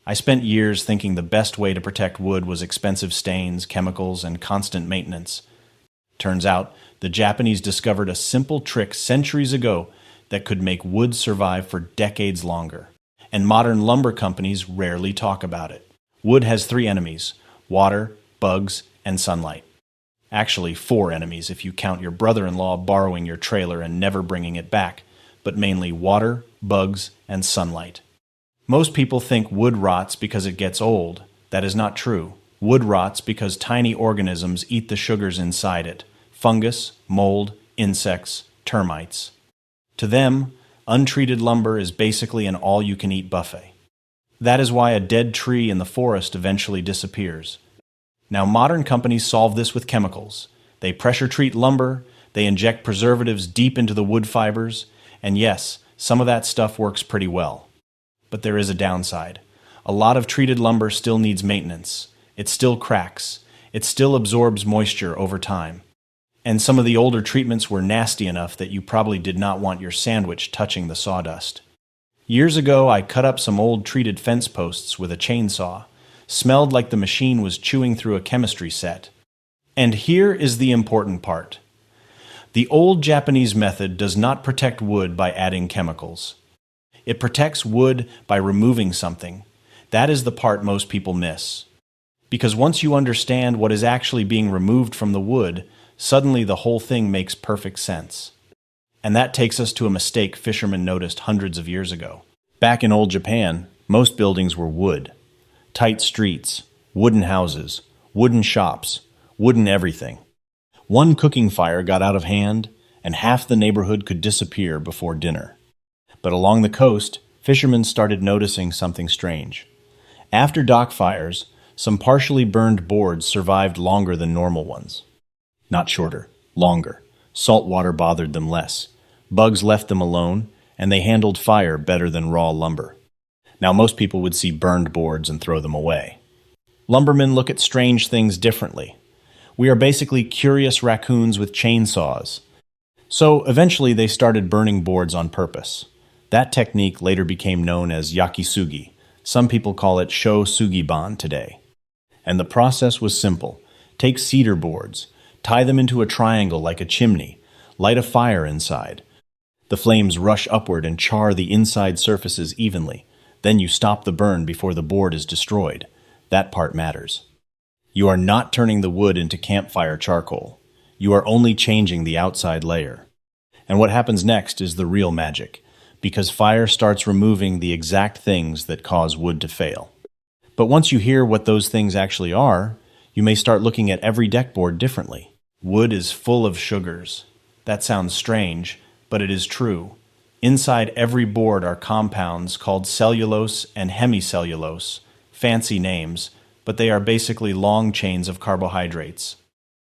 I spent years thinking the best way to protect wood was expensive stains, chemicals, and constant maintenance. Turns out, the Japanese discovered a simple trick centuries ago that could make wood survive for decades longer. And modern lumber companies rarely talk about it. Wood has three enemies: water, bugs, and sunlight. Actually, four enemies if you count your brother-in-law borrowing your trailer and never bringing it back, but mainly water, bugs, and sunlight. Most people think wood rots because it gets old. That is not true. Wood rots because tiny organisms eat the sugars inside it: fungus, mold, insects, termites. To them, untreated lumber is basically an all-you-can-eat buffet. That is why a dead tree in the forest eventually disappears. Now, modern companies solve this with chemicals. They pressure-treat lumber, they inject preservatives deep into the wood fibers, and yes, some of that stuff works pretty well. But there is a downside. A lot of treated lumber still needs maintenance. It still cracks. It still absorbs moisture over time. And some of the older treatments were nasty enough that you probably did not want your sandwich touching the sawdust. Years ago, I cut up some old treated fence posts with a chainsaw. Smelled like the machine was chewing through a chemistry set. And here is the important part. The old Japanese method does not protect wood by adding chemicals. It protects wood by removing something. That is the part most people miss. Because once you understand what is actually being removed from the wood, suddenly the whole thing makes perfect sense. And that takes us to a mistake fishermen noticed hundreds of years ago. Back in old Japan, most buildings were wood. Tight streets, wooden houses, wooden shops, wooden everything. One cooking fire got out of hand, and half the neighborhood could disappear before dinner. But along the coast, fishermen started noticing something strange. After dock fires, some partially burned boards survived longer than normal ones. Not shorter, longer. Salt water bothered them less. Bugs left them alone, and they handled fire better than raw lumber. Now most people would see burned boards and throw them away. Lumbermen look at strange things differently. We are basically curious raccoons with chainsaws. So eventually they started burning boards on purpose. That technique later became known as yakisugi. Some people call it sho sugiban today. And the process was simple. Take cedar boards, tie them into a triangle like a chimney, light a fire inside. The flames rush upward and char the inside surfaces evenly. Then you stop the burn before the board is destroyed. That part matters. You are not turning the wood into campfire charcoal. You are only changing the outside layer. And what happens next is the real magic, because fire starts removing the exact things that cause wood to fail. But once you hear what those things actually are, you may start looking at every deck board differently. Wood is full of sugars. That sounds strange, but it is true. Inside every board are compounds called cellulose and hemicellulose, fancy names, but they are basically long chains of carbohydrates.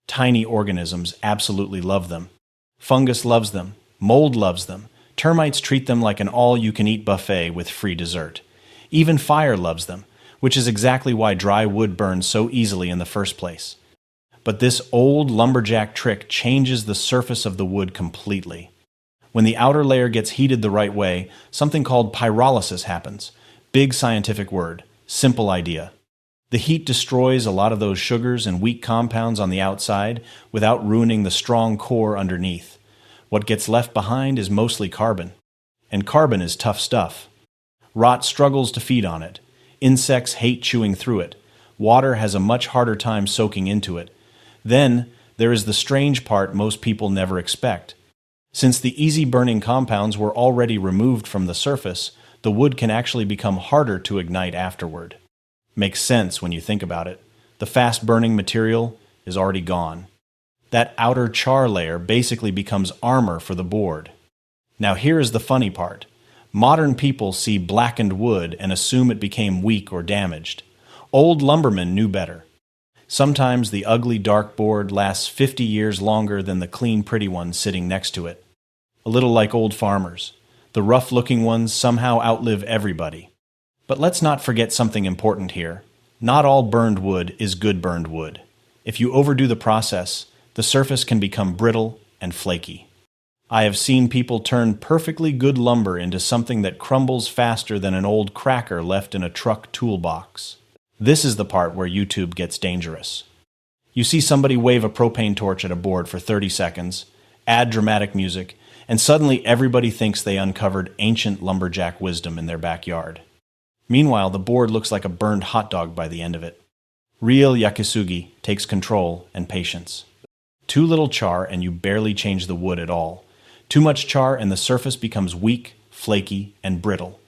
Tiny organisms absolutely love them. Fungus loves them. Mold loves them. Termites treat them like an all-you-can-eat buffet with free dessert. Even fire loves them, which is exactly why dry wood burns so easily in the first place. But this old lumberjack trick changes the surface of the wood completely. When the outer layer gets heated the right way, something called pyrolysis happens. Big scientific word, simple idea. The heat destroys a lot of those sugars and weak compounds on the outside without ruining the strong core underneath. What gets left behind is mostly carbon. And carbon is tough stuff. Rot struggles to feed on it. Insects hate chewing through it. Water has a much harder time soaking into it. Then, there is the strange part most people never expect. Since the easy-burning compounds were already removed from the surface, the wood can actually become harder to ignite afterward. Makes sense when you think about it. The fast-burning material is already gone. That outer char layer basically becomes armor for the board. Now here is the funny part. Modern people see blackened wood and assume it became weak or damaged. Old lumbermen knew better. Sometimes the ugly dark board lasts 50 years longer than the clean pretty one sitting next to it. A little like old farmers. The rough-looking ones somehow outlive everybody. But let's not forget something important here. Not all burned wood is good burned wood. If you overdo the process, the surface can become brittle and flaky. I have seen people turn perfectly good lumber into something that crumbles faster than an old cracker left in a truck toolbox. This is the part where YouTube gets dangerous. You see somebody wave a propane torch at a board for 30 seconds, add dramatic music, and suddenly everybody thinks they uncovered ancient lumberjack wisdom in their backyard. Meanwhile, the board looks like a burned hot dog by the end of it. Real yakisugi takes control and patience. Too little char and you barely change the wood at all. Too much char and the surface becomes weak, flaky, and brittle.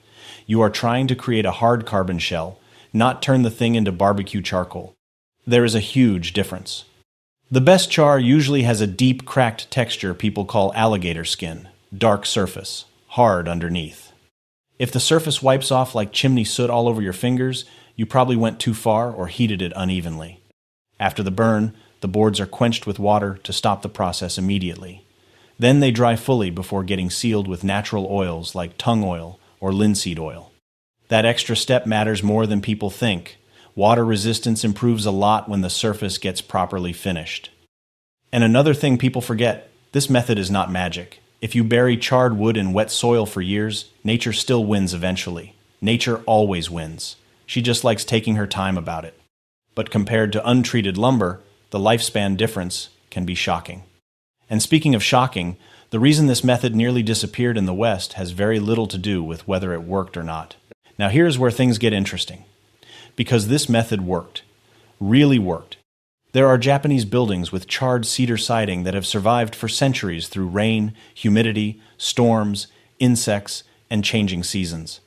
You are trying to create a hard carbon shell, not turn the thing into barbecue charcoal. There is a huge difference. The best char usually has a deep, cracked texture people call alligator skin, dark surface, hard underneath. If the surface wipes off like chimney soot all over your fingers, you probably went too far or heated it unevenly. After the burn, the boards are quenched with water to stop the process immediately. Then they dry fully before getting sealed with natural oils like tung oil or linseed oil. That extra step matters more than people think. Water resistance improves a lot when the surface gets properly finished. And another thing people forget, this method is not magic. If you bury charred wood in wet soil for years, nature still wins eventually. Nature always wins. She just likes taking her time about it. But compared to untreated lumber, the lifespan difference can be shocking. And speaking of shocking, the reason this method nearly disappeared in the West has very little to do with whether it worked or not. Now here's where things get interesting. Because this method worked. Really worked. There are Japanese buildings with charred cedar siding that have survived for centuries through rain, humidity, storms, insects, and changing seasons.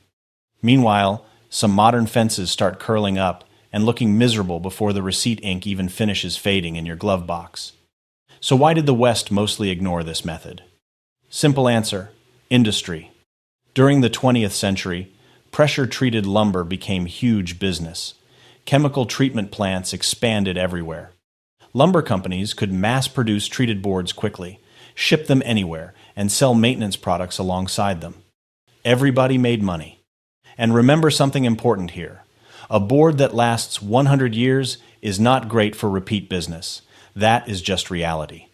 Meanwhile, some modern fences start curling up and looking miserable before the receipt ink even finishes fading in your glove box. So why did the West mostly ignore this method? Simple answer: industry. During the 20th century, pressure-treated lumber became huge business. Chemical treatment plants expanded everywhere. Lumber companies could mass-produce treated boards quickly, ship them anywhere, and sell maintenance products alongside them. Everybody made money. And remember something important here. A board that lasts 100 years is not great for repeat business. That is just reality.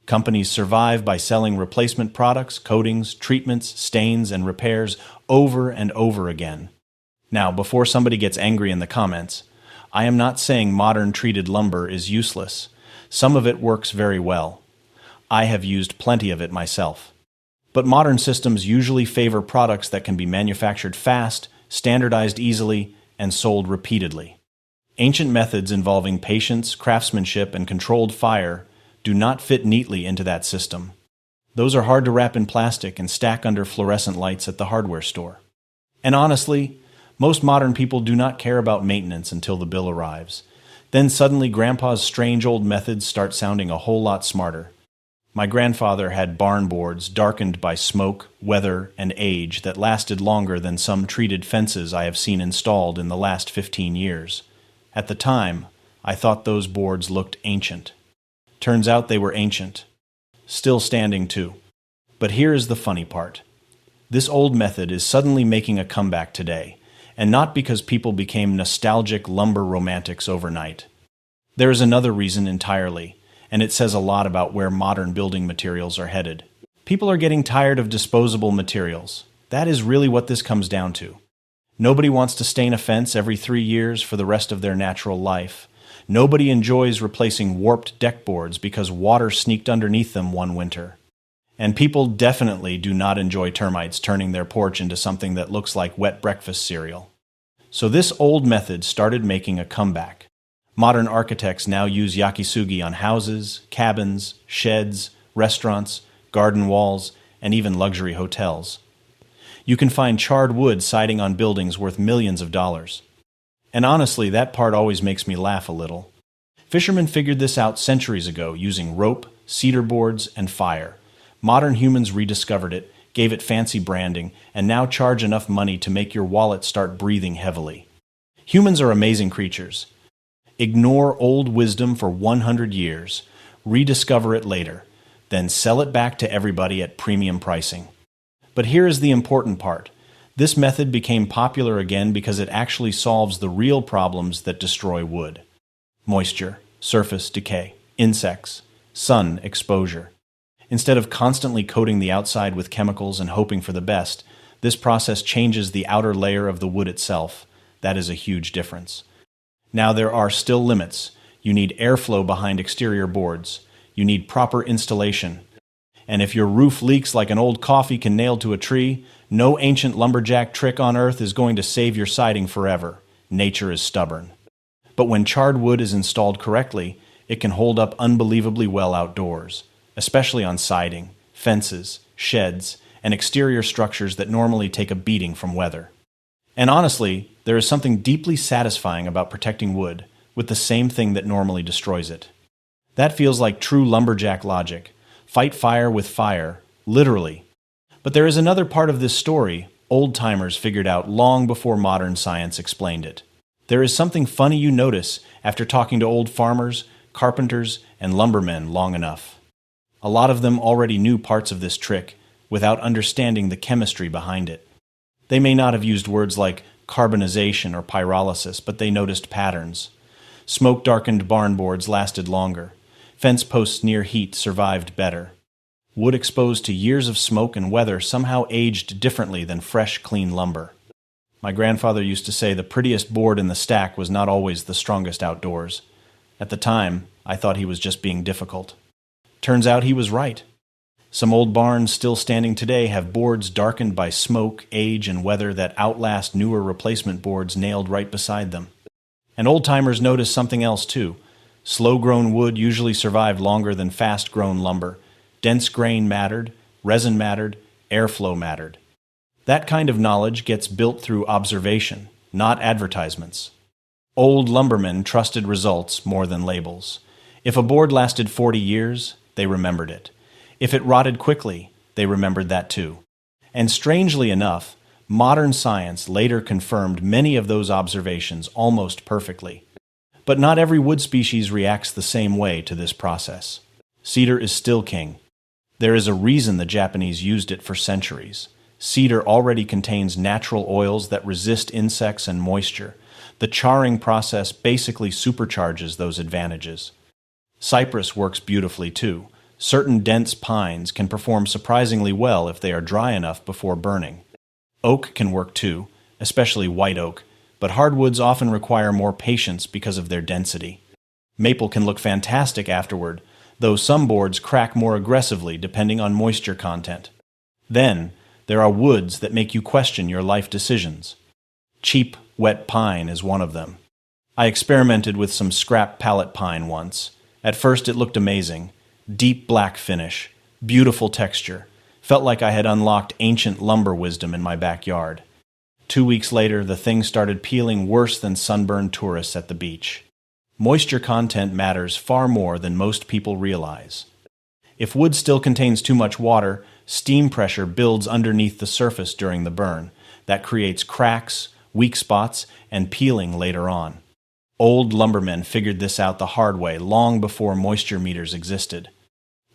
Companies survive by selling replacement products, coatings, treatments, stains, and repairs over and over again. Now, before somebody gets angry in the comments, I am not saying modern treated lumber is useless. Some of it works very well. I have used plenty of it myself. But modern systems usually favor products that can be manufactured fast, standardized easily, and sold repeatedly. Ancient methods involving patience, craftsmanship, and controlled fire do not fit neatly into that system. Those are hard to wrap in plastic and stack under fluorescent lights at the hardware store. And honestly, most modern people do not care about maintenance until the bill arrives. Then suddenly Grandpa's strange old methods start sounding a whole lot smarter. My grandfather had barn boards darkened by smoke, weather, and age that lasted longer than some treated fences I have seen installed in the last 15 years. At the time, I thought those boards looked ancient. Turns out they were ancient. Still standing too. But here is the funny part. This old method is suddenly making a comeback today, and not because people became nostalgic lumber romantics overnight. There is another reason entirely, and it says a lot about where modern building materials are headed. People are getting tired of disposable materials. That is really what this comes down to. Nobody wants to stain a fence every 3 years for the rest of their natural life. Nobody enjoys replacing warped deck boards because water sneaked underneath them one winter. And people definitely do not enjoy termites turning their porch into something that looks like wet breakfast cereal. So this old method started making a comeback. Modern architects now use yakisugi on houses, cabins, sheds, restaurants, garden walls, and even luxury hotels. You can find charred wood siding on buildings worth millions of dollars. And honestly, that part always makes me laugh a little. Fishermen figured this out centuries ago using rope, cedar boards, and fire. Modern humans rediscovered it, gave it fancy branding, and now charge enough money to make your wallet start breathing heavily. Humans are amazing creatures. Ignore old wisdom for 100 years, rediscover it later, then sell it back to everybody at premium pricing. But here is the important part. This method became popular again because it actually solves the real problems that destroy wood. Moisture, surface decay, insects, sun exposure. Instead of constantly coating the outside with chemicals and hoping for the best, this process changes the outer layer of the wood itself. That is a huge difference. Now, there are still limits. You need airflow behind exterior boards. You need proper installation. And if your roof leaks like an old coffee can nailed to a tree, no ancient lumberjack trick on earth is going to save your siding forever. Nature is stubborn. But when charred wood is installed correctly, it can hold up unbelievably well outdoors, especially on siding, fences, sheds, and exterior structures that normally take a beating from weather. And honestly, there is something deeply satisfying about protecting wood with the same thing that normally destroys it. That feels like true lumberjack logic. Fight fire with fire, literally. But there is another part of this story old-timers figured out long before modern science explained it. There is something funny you notice after talking to old farmers, carpenters, and lumbermen long enough. A lot of them already knew parts of this trick without understanding the chemistry behind it. They may not have used words like carbonization or pyrolysis, but they noticed patterns. Smoke-darkened barn boards lasted longer. Fence posts near heat survived better. Wood exposed to years of smoke and weather somehow aged differently than fresh, clean lumber. My grandfather used to say the prettiest board in the stack was not always the strongest outdoors. At the time, I thought he was just being difficult. Turns out he was right. Some old barns still standing today have boards darkened by smoke, age, and weather that outlast newer replacement boards nailed right beside them. And old-timers noticed something else too. Slow-grown wood usually survived longer than fast-grown lumber. Dense grain mattered, resin mattered, airflow mattered. That kind of knowledge gets built through observation, not advertisements. Old lumbermen trusted results more than labels. If a board lasted 40 years, they remembered it. If it rotted quickly, they remembered that too. And strangely enough, modern science later confirmed many of those observations almost perfectly. But not every wood species reacts the same way to this process. Cedar is still king. There is a reason the Japanese used it for centuries. Cedar already contains natural oils that resist insects and moisture. The charring process basically supercharges those advantages. Cypress works beautifully too. Certain dense pines can perform surprisingly well if they are dry enough before burning. Oak can work too, especially white oak, but hardwoods often require more patience because of their density. Maple can look fantastic afterward, though some boards crack more aggressively depending on moisture content. Then, there are woods that make you question your life decisions. Cheap, wet pine is one of them. I experimented with some scrap pallet pine once. At first it looked amazing. Deep black finish, beautiful texture. Felt like I had unlocked ancient lumber wisdom in my backyard. 2 weeks later, the thing started peeling worse than sunburned tourists at the beach. Moisture content matters far more than most people realize. If wood still contains too much water, steam pressure builds underneath the surface during the burn. That creates cracks, weak spots, and peeling later on. Old lumbermen figured this out the hard way long before moisture meters existed.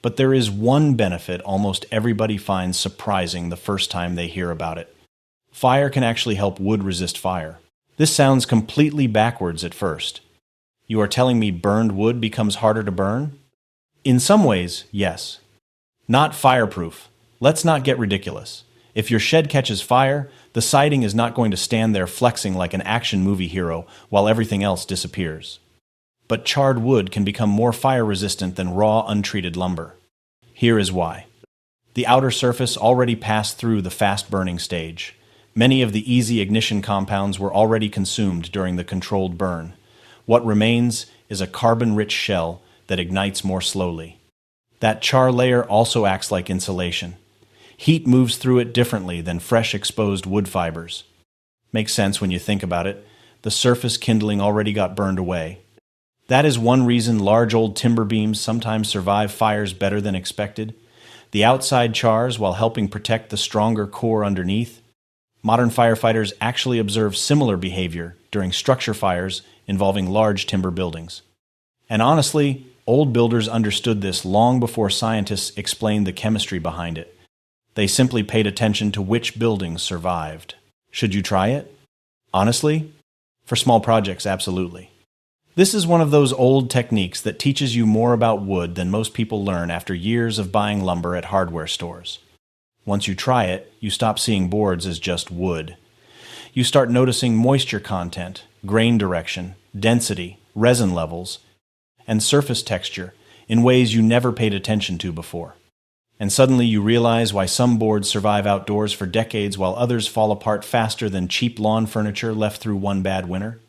But there is one benefit almost everybody finds surprising the first time they hear about it. Fire can actually help wood resist fire. This sounds completely backwards at first. You are telling me burned wood becomes harder to burn? In some ways, yes. Not fireproof. Let's not get ridiculous. If your shed catches fire, the siding is not going to stand there flexing like an action movie hero while everything else disappears. But charred wood can become more fire-resistant than raw, untreated lumber. Here is why. The outer surface already passed through the fast-burning stage. Many of the easy ignition compounds were already consumed during the controlled burn. What remains is a carbon-rich shell that ignites more slowly. That char layer also acts like insulation. Heat moves through it differently than fresh exposed wood fibers. Makes sense when you think about it. The surface kindling already got burned away. That is one reason large old timber beams sometimes survive fires better than expected. The outside chars while helping protect the stronger core underneath. Modern firefighters actually observe similar behavior during structure fires involving large timber buildings. And honestly, old builders understood this long before scientists explained the chemistry behind it. They simply paid attention to which buildings survived. Should you try it? Honestly? For small projects, absolutely. This is one of those old techniques that teaches you more about wood than most people learn after years of buying lumber at hardware stores. Once you try it, you stop seeing boards as just wood. You start noticing moisture content, grain direction, density, resin levels, and surface texture in ways you never paid attention to before. And suddenly you realize why some boards survive outdoors for decades while others fall apart faster than cheap lawn furniture left through one bad winter.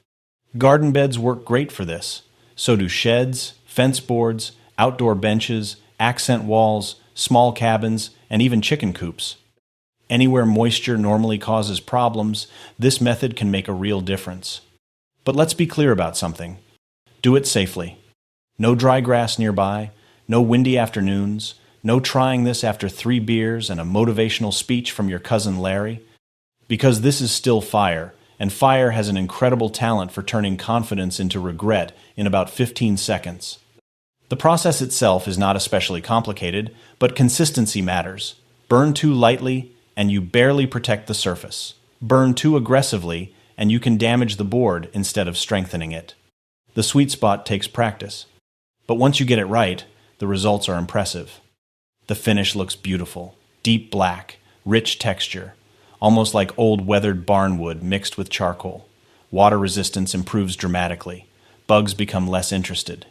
Garden beds work great for this. So do sheds, fence boards, outdoor benches, accent walls, small cabins, and even chicken coops. Anywhere moisture normally causes problems, this method can make a real difference. But let's be clear about something. Do it safely. No dry grass nearby, no windy afternoons, no trying this after 3 beers and a motivational speech from your cousin Larry. Because this is still fire, and fire has an incredible talent for turning confidence into regret in about 15 seconds. The process itself is not especially complicated, but consistency matters. Burn too lightly, and you barely protect the surface. Burn too aggressively, and you can damage the board instead of strengthening it. The sweet spot takes practice. But once you get it right, the results are impressive. The finish looks beautiful, deep black, rich texture, almost like old weathered barnwood mixed with charcoal. Water resistance improves dramatically. Bugs become less interested.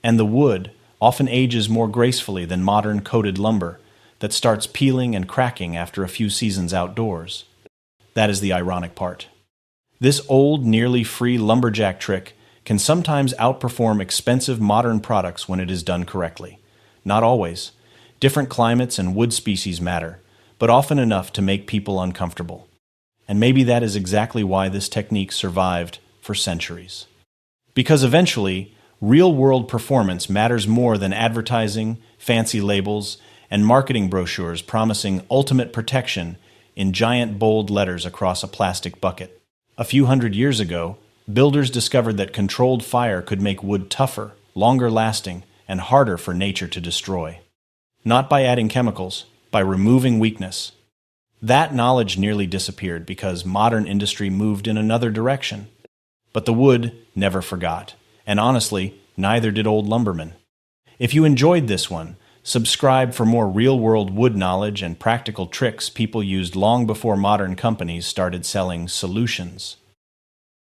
And the wood often ages more gracefully than modern coated lumber that starts peeling and cracking after a few seasons outdoors. That is the ironic part. This old, nearly free lumberjack trick can sometimes outperform expensive modern products when it is done correctly. Not always. Different climates and wood species matter, but often enough to make people uncomfortable. And maybe that is exactly why this technique survived for centuries. Because eventually, real-world performance matters more than advertising, fancy labels, and marketing brochures promising ultimate protection in giant bold letters across a plastic bucket. A few hundred years ago, builders discovered that controlled fire could make wood tougher, longer lasting, and harder for nature to destroy. Not by adding chemicals, by removing weakness. That knowledge nearly disappeared because modern industry moved in another direction. But the wood never forgot, and honestly, neither did old lumbermen. If you enjoyed this one, subscribe for more real-world wood knowledge and practical tricks people used long before modern companies started selling solutions.